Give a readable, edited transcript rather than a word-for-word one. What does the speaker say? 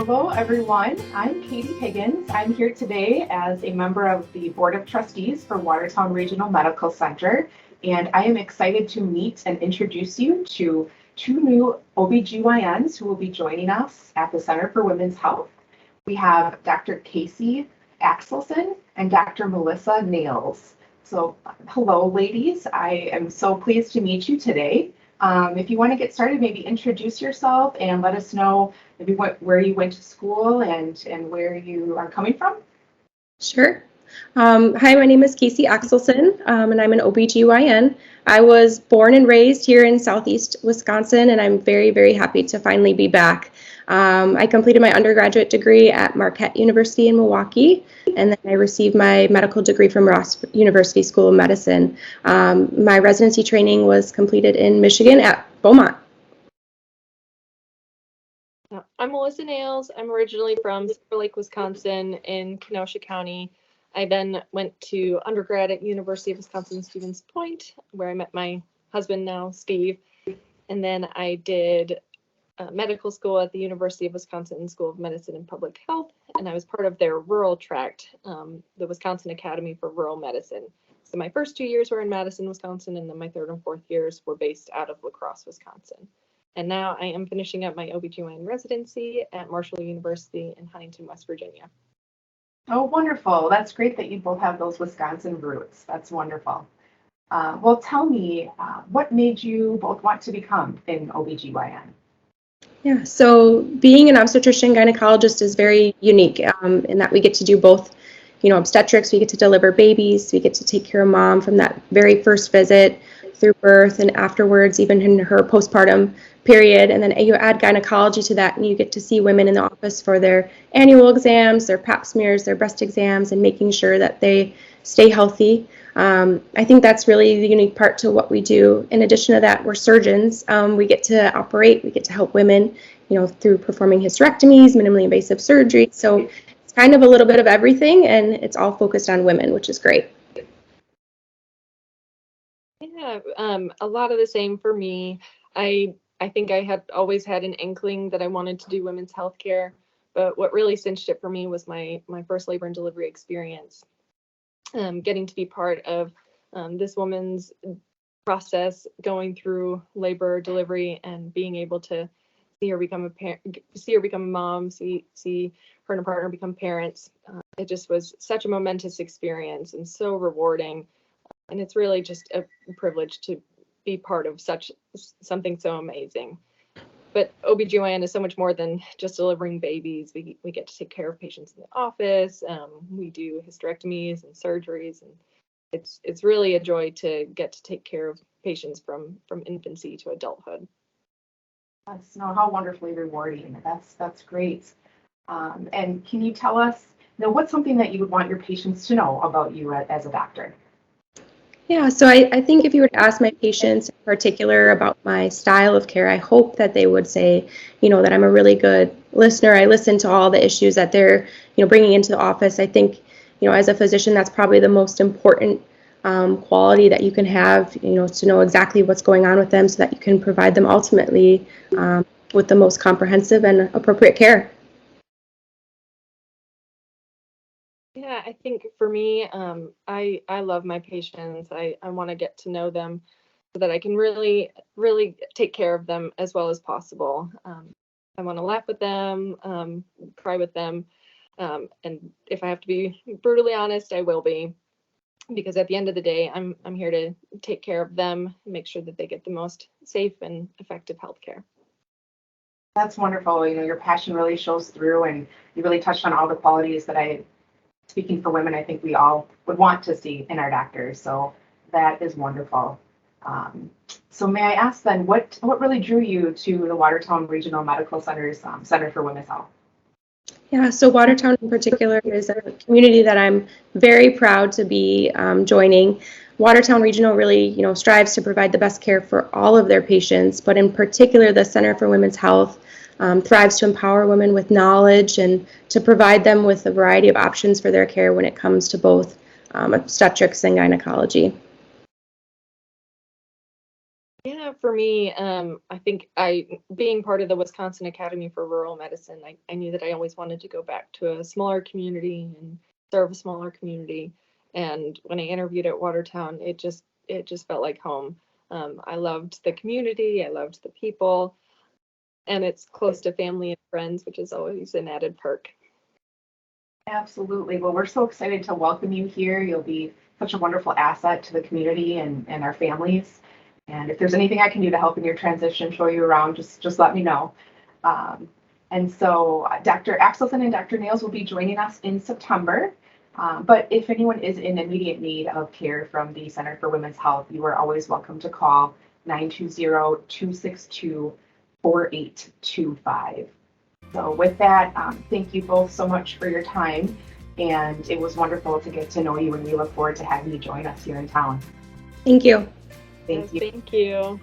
Hello, everyone. I'm Katey Higgins. I'm here today as a member of the Board of Trustees for Watertown Regional Medical Center, and I am excited to meet and introduce you to two new OBGYNs who will be joining us at the Center for Women's Health. We have Dr. Kaci Axelson and Dr. Melissa Nehls. So, hello, ladies. I am so pleased to meet you today. If you want to get started, maybe introduce yourself and let us know maybe where you went to school and where you are coming from. Sure. Hi, my name is Kaci Axelson, and I'm an OBGYN. I was born and raised here in Southeast Wisconsin, and I'm very, very happy to finally be back. I completed my undergraduate degree at Marquette University in Milwaukee, and then I received my medical degree from Ross University School of Medicine. My residency training was completed in Michigan at Beaumont. I'm Melissa Nehls. I'm originally from Silver Lake, Wisconsin in Kenosha County. I then went to undergrad at University of Wisconsin-Stevens Point, where I met my husband now, Steve. And then I did medical school at the University of Wisconsin School of Medicine and Public Health, and I was part of their rural tract, the Wisconsin Academy for Rural Medicine. So my first 2 years were in Madison, Wisconsin, and then my third and fourth years were based out of La Crosse, Wisconsin. And now I am finishing up my OBGYN residency at Marshall University in Huntington, West Virginia. Oh, wonderful. That's great that you both have those Wisconsin roots. That's wonderful. Well, tell me, what made you both want to become an OBGYN? Yeah, so being an obstetrician gynecologist is very unique in that we get to do both, obstetrics, we get to deliver babies, we get to take care of mom from that very first visit through birth and afterwards, even in her postpartum period. And then you add gynecology to that and you get to see women in the office for their annual exams, their pap smears, their breast exams, and making sure that they stay healthy. I think that's really the unique part to what we do. In addition to that, we're surgeons. We get to operate, we get to help women, through performing hysterectomies, minimally invasive surgery. So it's kind of a little bit of everything, and it's all focused on women, which is great. Yeah, a lot of the same for me. I think I had always had an inkling that I wanted to do women's healthcare, but what really cinched it for me was my first labor and delivery experience. Getting to be part of this woman's process, going through labor, delivery, and being able to see her become a parent, see her become a mom, see her and her partner become parents. It just was such a momentous experience and so rewarding. And it's really just a privilege to be part of something so amazing. But OBGYN is so much more than just delivering babies. We get to take care of patients in the office. We do hysterectomies and surgeries, and it's really a joy to get to take care of patients from infancy to adulthood. That's how wonderfully rewarding. That's great. And can you tell us, what's something that you would want your patients to know about you as a doctor? Yeah, so I think if you were to ask my patients in particular about my style of care, I hope that they would say, that I'm a really good listener. I listen to all the issues that they're, bringing into the office. I think, as a physician, that's probably the most important quality that you can have, to know exactly what's going on with them so that you can provide them ultimately with the most comprehensive and appropriate care. Yeah, I think for me, I love my patients. I want to get to know them so that I can really, really take care of them as well as possible. I want to laugh with them, cry with them, and if I have to be brutally honest, I will be, because at the end of the day, I'm here to take care of them, make sure that they get the most safe and effective healthcare. That's wonderful. Your passion really shows through, and you really touched on all the qualities that speaking for women, I think we all would want to see in our doctors. So that is wonderful. So may I ask then, what really drew you to the Watertown Regional Medical Center's Center for Women's Health? Yeah, so Watertown in particular is a community that I'm very proud to be joining. Watertown Regional really, strives to provide the best care for all of their patients, but in particular, the Center for Women's Health thrives to empower women with knowledge and to provide them with a variety of options for their care when it comes to both obstetrics and gynecology. Yeah, For me, I think being part of the Wisconsin Academy for Rural Medicine, I knew that I always wanted to go back to a smaller community and serve a smaller community. And when I interviewed at Watertown, it just felt like home. I loved the community, I loved the people, and it's close to family and friends, which is always an added perk. Absolutely. Well, we're so excited to welcome you here. You'll be such a wonderful asset to the community and our families. And if there's anything I can do to help in your transition, show you around, just let me know. And so Dr. Axelson and Dr. Nehls will be joining us in September. But if anyone is in immediate need of care from the Center for Women's Health, you are always welcome to call 920-262-4825. So with that, thank you both so much for your time. And it was wonderful to get to know you, and we look forward to having you join us here in town. Thank you. Thank you. Thank you.